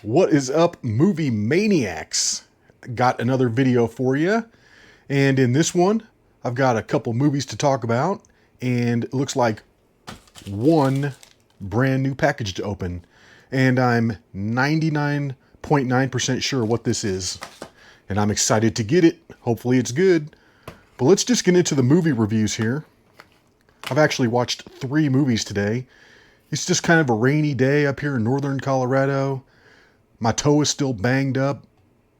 What is up, movie maniacs? Got another video for you. And in this one, I've got a couple movies to talk about. And it looks like one brand new package to open. And I'm 99.9% sure what this is. And I'm excited to get it. Hopefully it's good. But let's just get into the movie reviews here. I've actually watched 3 movies today. It's just kind of a rainy day up here in northern Colorado. My toe is still banged up,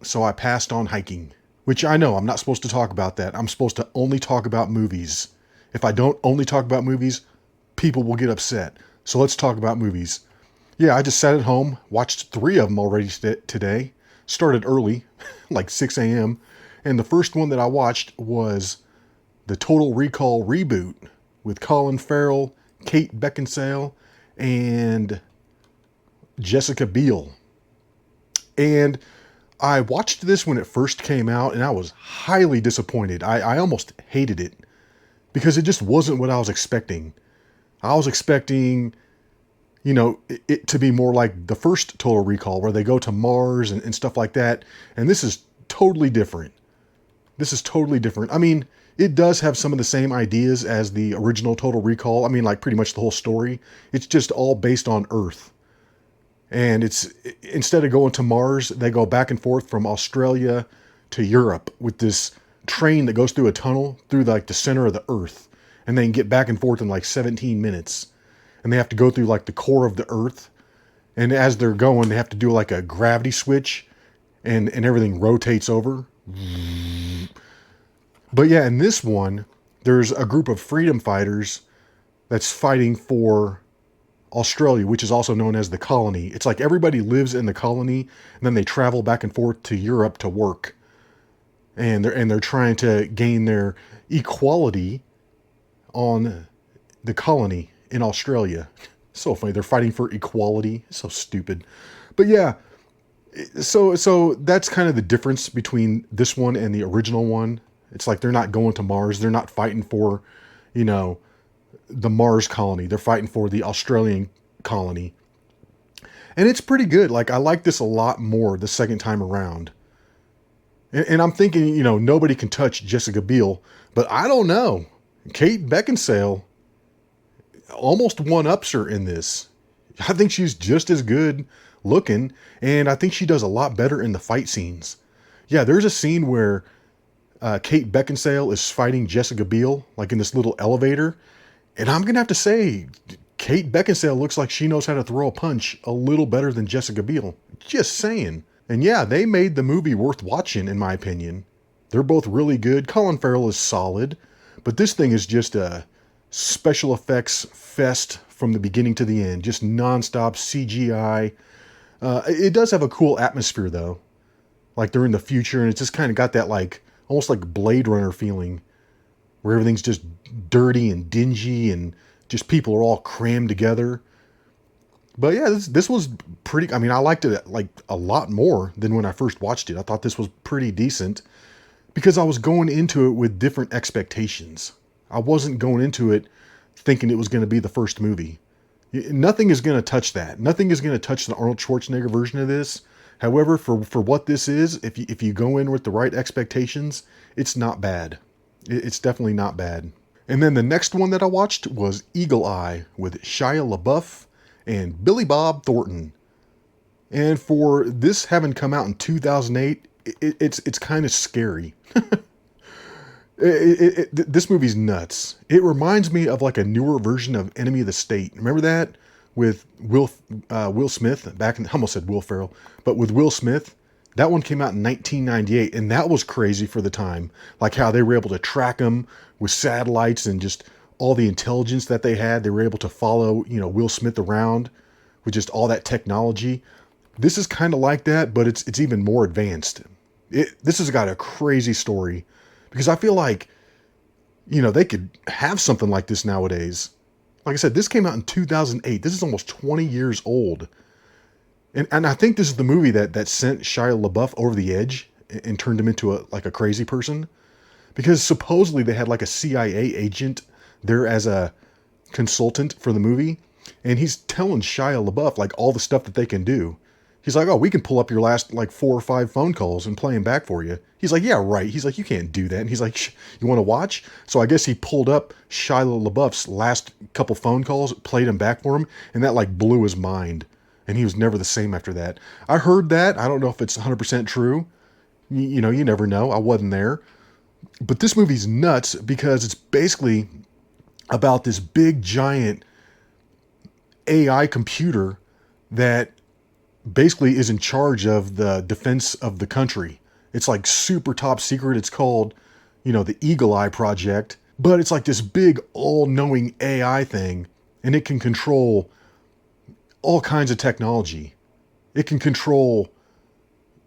so I passed on hiking. Which I know, I'm not supposed to talk about that. I'm supposed to only talk about movies. If I don't only talk about movies, people will get upset. So let's talk about movies. Yeah, I just sat at home, watched 3 of them already today. Started early, like 6 a.m. And the first one that I watched was the Total Recall reboot with Colin Farrell, Kate Beckinsale, and Jessica Biel. And I watched this when it first came out, and I was highly disappointed. I almost hated it because it just wasn't what I was expecting. I was expecting, it to be more like the first Total Recall, where they go to Mars and stuff like that. And this is totally different. This is totally different. I mean, it does have some of the same ideas as the original Total Recall. I mean, like pretty much the whole story. It's just all based on Earth. And it's, instead of going to Mars, they go back and forth from Australia to Europe with this train that goes through a tunnel through like the center of the Earth. And they can get back and forth in like 17 minutes. And they have to go through like the core of the Earth. And as they're going, they have to do like a gravity switch and everything rotates over. But yeah, in this one, there's a group of freedom fighters that's fighting for Australia, which is also known as the colony. It's like everybody lives in the colony, and then they travel back and forth to Europe to work. And they're trying to gain their equality on the colony in Australia. So funny. They're fighting for equality. So stupid. But yeah, so that's kind of the difference between this one and the original one. It's like they're not going to Mars. They're not fighting for, the Mars colony. They're fighting for the Australian colony. And it's pretty good. Like, I like this a lot more the second time around. And I'm thinking, nobody can touch Jessica Biel. But I don't know. Kate Beckinsale almost one-ups her in this. I think she's just as good looking. And I think she does a lot better in the fight scenes. Yeah, there's a scene where Kate Beckinsale is fighting Jessica Biel, like in this little elevator. And I'm going to have to say, Kate Beckinsale looks like she knows how to throw a punch a little better than Jessica Biel. Just saying. And yeah, they made the movie worth watching, in my opinion. They're both really good. Colin Farrell is solid. But this thing is just a special effects fest from the beginning to the end. Just nonstop CGI. It does have a cool atmosphere, though. Like they're in the future, and it's just kind of got that like almost like Blade Runner feeling, where everything's just dirty and dingy and just people are all crammed together. But yeah, this was pretty, I mean, I liked it like a lot more than when I first watched it. I thought this was pretty decent because I was going into it with different expectations. I wasn't going into it thinking it was going to be the first movie. Nothing is going to touch that. Nothing is going to touch the Arnold Schwarzenegger version of this. However, for what this is, if you go in with the right expectations, it's not bad. It's definitely not bad. And then the next one that I watched was Eagle Eye with Shia LaBeouf and Billy Bob Thornton. And for this having come out in 2008, it's kind of scary. This movie's nuts. It reminds me of like a newer version of Enemy of the State. Remember that? With Will Smith, I almost said Will Ferrell, but with Will Smith. That one came out in 1998, and that was crazy for the time. Like how they were able to track him with satellites and just all the intelligence that they had. They were able to follow, Will Smith around with just all that technology. This is kind of like that, but it's even more advanced. This has got a crazy story because I feel like, they could have something like this nowadays. Like I said, this came out in 2008. This is almost 20 years old. And I think this is the movie that sent Shia LaBeouf over the edge and turned him into a crazy person. Because supposedly they had like a CIA agent there as a consultant for the movie. And he's telling Shia LaBeouf like all the stuff that they can do. He's like, oh, we can pull up your last like 4 or 5 phone calls and play them back for you. He's like, yeah, right. He's like, you can't do that. And he's like, you want to watch? So I guess he pulled up Shia LaBeouf's last couple phone calls, played them back for him, and that like blew his mind. And he was never the same after that. I heard that. I don't know if it's 100% true. You know, you never know. I wasn't there. But this movie's nuts because it's basically about this big giant AI computer that basically is in charge of the defense of the country. It's like super top secret. It's called, you know, the Eagle Eye Project. But it's like this big all-knowing AI thing, and it can control all kinds of technology. It can control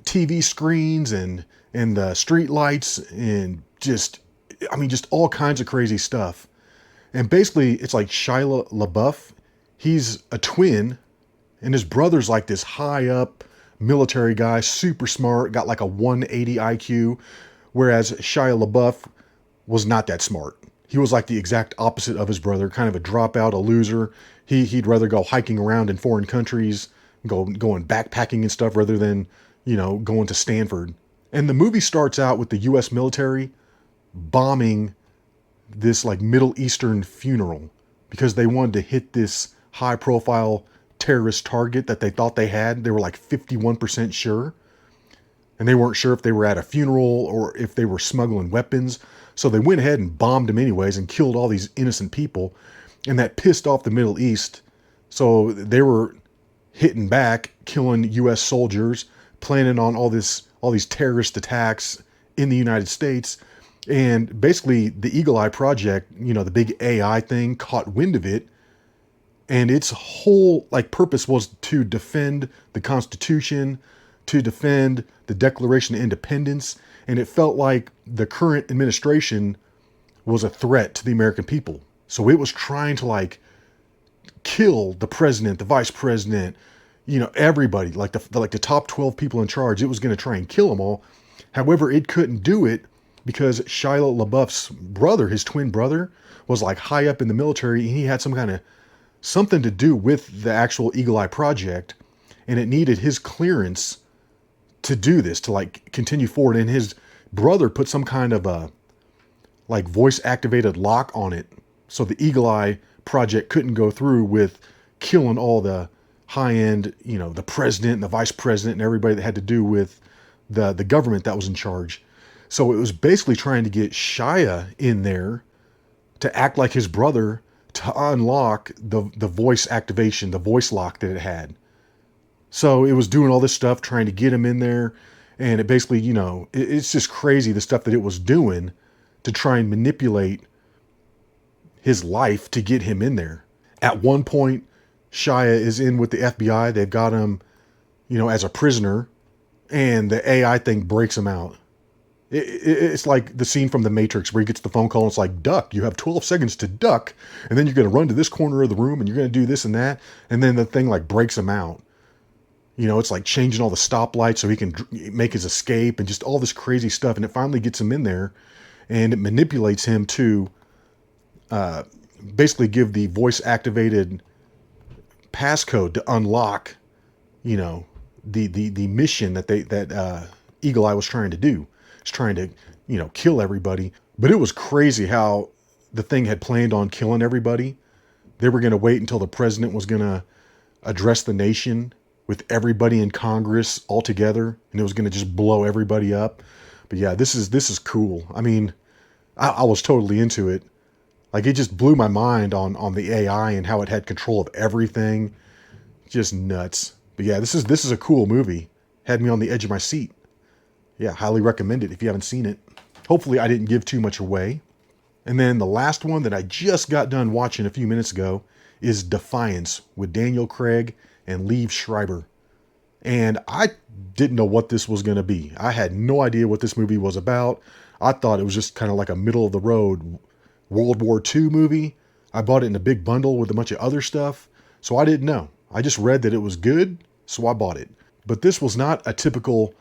TV screens and the street lights and just all kinds of crazy stuff. And basically, it's like Shia LaBeouf. He's a twin, and his brother's like this high up military guy, super smart, got like a 180 IQ, whereas Shia LaBeouf was not that smart. He was like the exact opposite of his brother, kind of a dropout, a loser. He'd rather go hiking around in foreign countries, going backpacking and stuff rather than, you know, going to Stanford. And the movie starts out with the US military bombing this like Middle Eastern funeral because they wanted to hit this high profile terrorist target that they thought they had. They were like 51% sure. And they weren't sure if they were at a funeral or if they were smuggling weapons. So they went ahead and bombed them anyways and killed all these innocent people. And that pissed off the Middle East. So they were hitting back, killing US soldiers, planning on all these terrorist attacks in the United States. And basically the Eagle Eye Project, you know, the big AI thing, caught wind of it. And its whole like purpose was to defend the Constitution, to defend the Declaration of Independence. And it felt like the current administration was a threat to the American people. So it was trying to like kill the president, the vice president, you know, everybody, like the top 12 people in charge. It was going to try and kill them all. However, it couldn't do it because Shia LaBeouf's brother, his twin brother, was like high up in the military, and he had something to do with the actual Eagle Eye Project, and it needed his clearance to do this, to like continue forward. And his brother put some kind of a like voice activated lock on it, so the Eagle Eye Project couldn't go through with killing all the high end, you know, the president and the vice president and everybody that had to do with the government that was in charge. So it was basically trying to get Shia in there to act like his brother to unlock the voice activation, the voice lock that it had. So it was doing all this stuff, trying to get him in there. And it basically, you know, it's just crazy the stuff that it was doing to try and manipulate his life to get him in there. At one point, Shia is in with the FBI. They've got him, you know, as a prisoner, and the AI thing breaks him out. It's like the scene from The Matrix where he gets the phone call and it's like, duck, you have 12 seconds to duck. And then you're going to run to this corner of the room and you're going to do this and that. And then the thing like breaks him out. You know, it's like changing all the stoplights so he can make his escape and just all this crazy stuff. And it finally gets him in there and it manipulates him to basically give the voice activated passcode to unlock, you know, the mission that Eagle Eye was trying to do. It's trying to, you know, kill everybody. But it was crazy how the thing had planned on killing everybody. They were going to wait until the president was going to address the nation with everybody in Congress all together, and it was going to just blow everybody up. But yeah, this is cool. I mean, I was totally into it. Like, it just blew my mind on the AI and how it had control of everything. Just nuts. But yeah, this is a cool movie. Had me on the edge of my seat. Yeah, highly recommend it if you haven't seen it. Hopefully I didn't give too much away. And then the last one that I just got done watching a few minutes ago is Defiance with Daniel Craig and Liev Schreiber. And I didn't know what this was going to be. I had no idea what this movie was about. I thought it was just kind of like a middle of the road World War II movie. I bought it in a big bundle with a bunch of other stuff. So I didn't know. I just read that it was good, so I bought it. But this was not a typical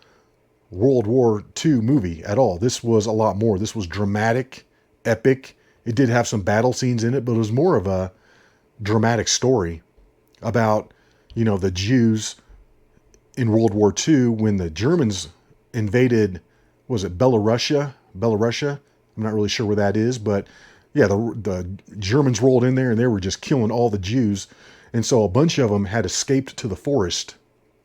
World War II movie at all. This was a lot more. This was dramatic, epic. It did have some battle scenes in it, but it was more of a dramatic story about, you know, the Jews in World War II when the Germans invaded, was it Belarusia? Belarusia? I'm not really sure where that is, but yeah, the Germans rolled in there and they were just killing all the Jews. And so a bunch of them had escaped to the forest.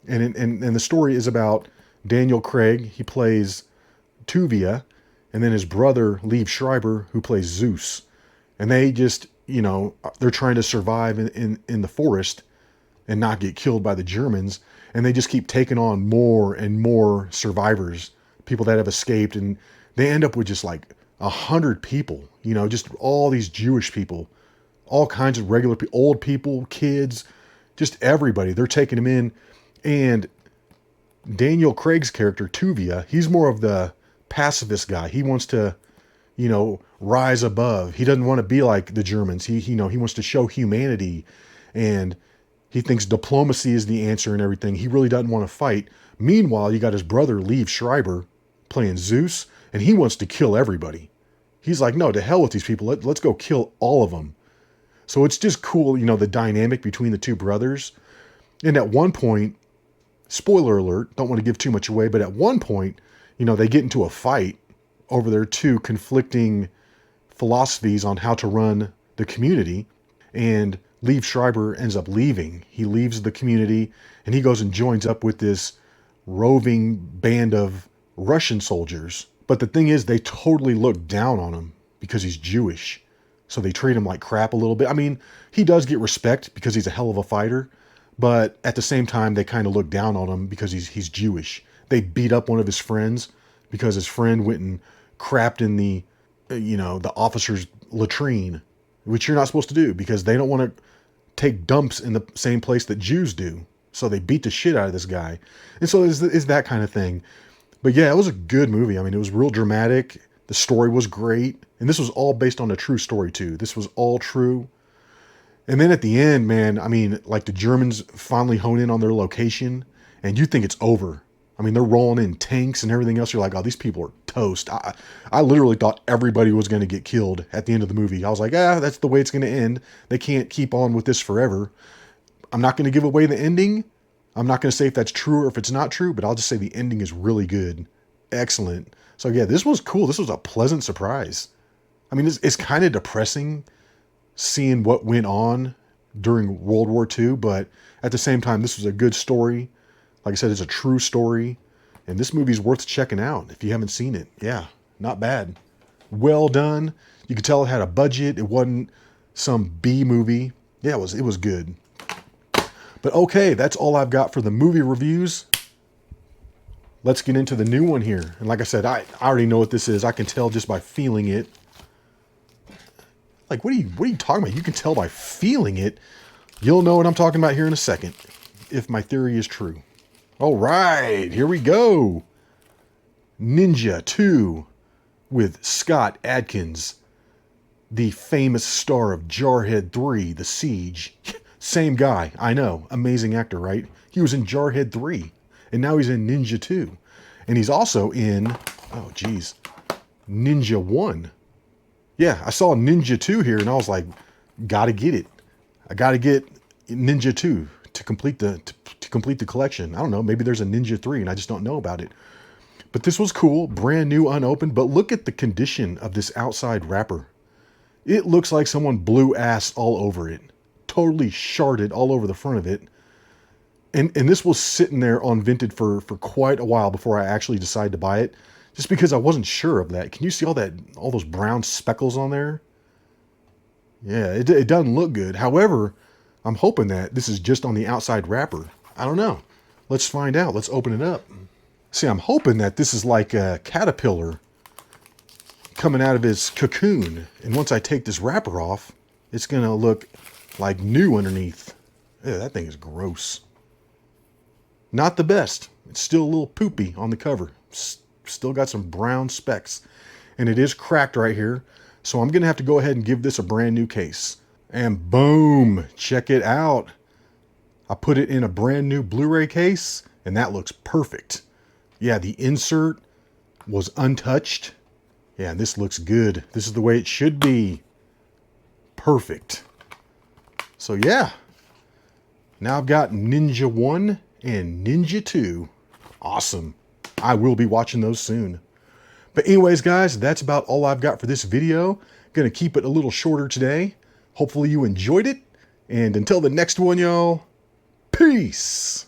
And the story is about Daniel Craig. He plays Tuvia, and then his brother, Liev Schreiber, who plays Zeus. And they just, they're trying to survive in the forest and not get killed by the Germans. And they just keep taking on more and more survivors, people that have escaped. And they end up with just like 100 people, just all these Jewish people, all kinds of regular people, old people, kids, just everybody. They're taking them in. And Daniel Craig's character, Tuvia, he's more of the pacifist guy. He wants to, rise above. He doesn't want to be like the Germans. He wants to show humanity, and he thinks diplomacy is the answer and everything. He really doesn't want to fight. Meanwhile, you got his brother, Liev Schreiber, playing Zeus, and he wants to kill everybody. He's like, no, to hell with these people. Let's go kill all of them. So it's just cool, the dynamic between the two brothers. And at one point, spoiler alert, don't want to give too much away, but at one point, they get into a fight over their two conflicting philosophies on how to run the community. And Liev Schreiber ends up leaving. He leaves the community and he goes and joins up with this roving band of Russian soldiers. But the thing is, they totally look down on him because he's Jewish. So they treat him like crap a little bit. I mean, he does get respect because he's a hell of a fighter. But at the same time, they kind of look down on him because he's Jewish. They beat up one of his friends because his friend went and crapped in the officer's latrine, which you're not supposed to do because they don't want to take dumps in the same place that Jews do. So they beat the shit out of this guy. And so it's that kind of thing. But yeah, it was a good movie. I mean, it was real dramatic. The story was great. And this was all based on a true story too. This was all true. And then at the end, man, I mean, like the Germans finally hone in on their location and you think it's over. I mean, they're rolling in tanks and everything else. You're like, oh, these people are toast. I literally thought everybody was going to get killed at the end of the movie. I was like, that's the way it's going to end. They can't keep on with this forever. I'm not going to give away the ending. I'm not going to say if that's true or if it's not true, but I'll just say the ending is really good. Excellent. So yeah, this was cool. This was a pleasant surprise. I mean, it's kind of depressing seeing what went on during World War II, but at the same time, this was a good story. Like I said, it's a true story, and this movie's worth checking out if you haven't seen it. Yeah, not bad. Well done. You could tell it had a budget. It wasn't some B movie. Yeah, it was good. But okay, that's all I've got for the movie reviews. Let's get into the new one here. And like I said, I already know what this is. I can tell just by feeling it. Like, what are you talking about? You can tell by feeling it. You'll know what I'm talking about here in a second, if my theory is true. All right, here we go. Ninja 2 with Scott Adkins, the famous star of Jarhead 3, The Siege. Same guy, I know. Amazing actor, right? He was in Jarhead 3, and now he's in Ninja 2. And he's also in, Ninja 1. Yeah, I saw Ninja 2 here, and I was like, gotta get it. I gotta get Ninja 2 to complete the collection. I don't know, maybe there's a Ninja 3 and I just don't know about it. But this was cool, brand new, unopened. But look at the condition of this outside wrapper. It looks like someone blew ass all over it. Totally sharded all over the front of it. And this was sitting there on Vinted for quite a while before I actually decided to buy it. Just because I wasn't sure of that. Can you see all those brown speckles on there? Yeah, it doesn't look good. However, I'm hoping that this is just on the outside wrapper. I don't know. Let's find out. Let's open it up. See, I'm hoping that this is like a caterpillar coming out of his cocoon. And once I take this wrapper off, it's going to look like new underneath. Ew, that thing is gross. Not the best. It's still a little poopy on the cover. Still got some brown specks. And it is cracked right here. So I'm going to have to go ahead and give this a brand new case. And boom, check it out. I put it in a brand new Blu-ray case, and that looks perfect. Yeah, the insert was untouched. Yeah, this looks good. This is the way it should be. Perfect. So yeah, now I've got Ninja 1 and Ninja 2. Awesome. I will be watching those soon. But anyways, guys, that's about all I've got for this video. Gonna keep it a little shorter today. Hopefully you enjoyed it. And until the next one, y'all, peace.